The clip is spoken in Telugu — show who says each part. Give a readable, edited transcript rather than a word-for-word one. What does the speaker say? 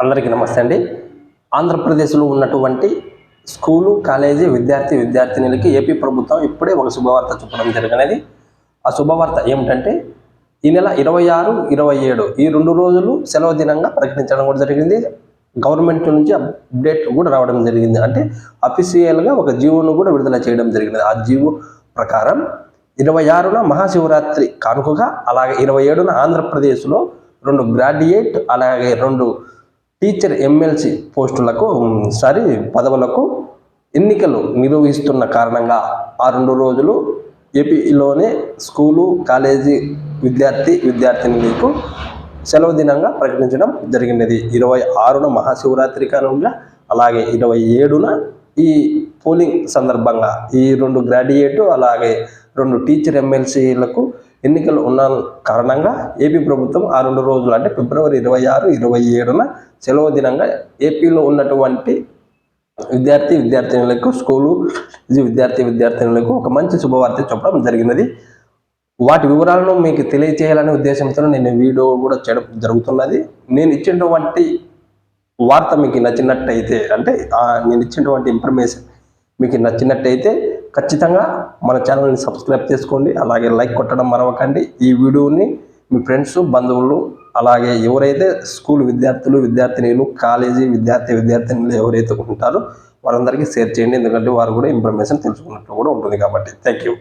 Speaker 1: అందరికీ నమస్తే అండి. ఆంధ్రప్రదేశ్లో ఉన్నటువంటి స్కూలు, కాలేజీ విద్యార్థినులకి ఏపీ ప్రభుత్వం ఇప్పుడే ఒక శుభవార్త చెప్పడం జరిగినది. ఆ శుభవార్త ఏమిటంటే ఈ నెల 26, 27 ఈ 2 రోజులు సెలవు దినంగా ప్రకటించడం కూడా జరిగింది. గవర్నమెంట్ నుంచి అప్డేట్ కూడా రావడం జరిగింది. అంటే అఫీషియల్గా ఒక జీవోను కూడా విడుదల చేయడం జరిగినది. ఆ జీవో ప్రకారం 26న మహాశివరాత్రి కానుకగా, అలాగే 27న ఆంధ్రప్రదేశ్లో 2 గ్రాడ్యుయేట్ అలాగే 2 టీచర్ ఎమ్మెల్సీ పోస్టులకు పదవులకు ఎన్నికలు నిర్వహిస్తున్న కారణంగా ఆ 2 రోజులు ఏపీలోనే స్కూలు, కాలేజీ విద్యార్థినులకు సెలవు దినంగా ప్రకటించడం జరిగినది. 26న మహాశివరాత్రి కారణంగా, అలాగే 27న ఈ పోలింగ్ సందర్భంగా ఈ 2 గ్రాడ్యుయేట్ అలాగే 2 టీచర్ ఎమ్మెల్సీలకు ఎన్నికలు ఉన్న కారణంగా ఏపీ ప్రభుత్వం ఆ 2 రోజులు అంటే ఫిబ్రవరి 26, 27న సెలవు దినంగా ఏపీలో ఉన్నటువంటి విద్యార్థినులకు, స్కూలు విద్యార్థినులకు ఒక మంచి శుభవార్త చెప్పడం జరిగినది. వాటి వివరాలను మీకు తెలియజేయాలనే ఉద్దేశంతో నేను వీడియో కూడా చేయడం జరుగుతున్నది. నేను ఇచ్చినటువంటి వార్త మీకు నచ్చినట్టయితే, అంటే నేను ఇచ్చినటువంటి ఇన్ఫర్మేషన్ మీకు నచ్చినట్టయితే ఖచ్చితంగా మన ఛానల్ని సబ్స్క్రైబ్ చేసుకోండి. అలాగే లైక్ కొట్టడం మరవకండి. ఈ వీడియోని మీ ఫ్రెండ్స్, బంధువులు, అలాగే ఎవరైతే స్కూల్ విద్యార్థినులు, కాలేజీ విద్యార్థినులు ఎవరైతే ఉంటారో వారందరికీ షేర్ చేయండి. ఎందుకంటే వారు కూడా ఇన్ఫర్మేషన్ తెలుసుకున్నట్లు కూడా ఉంటుంది కాబట్టి. Thank you.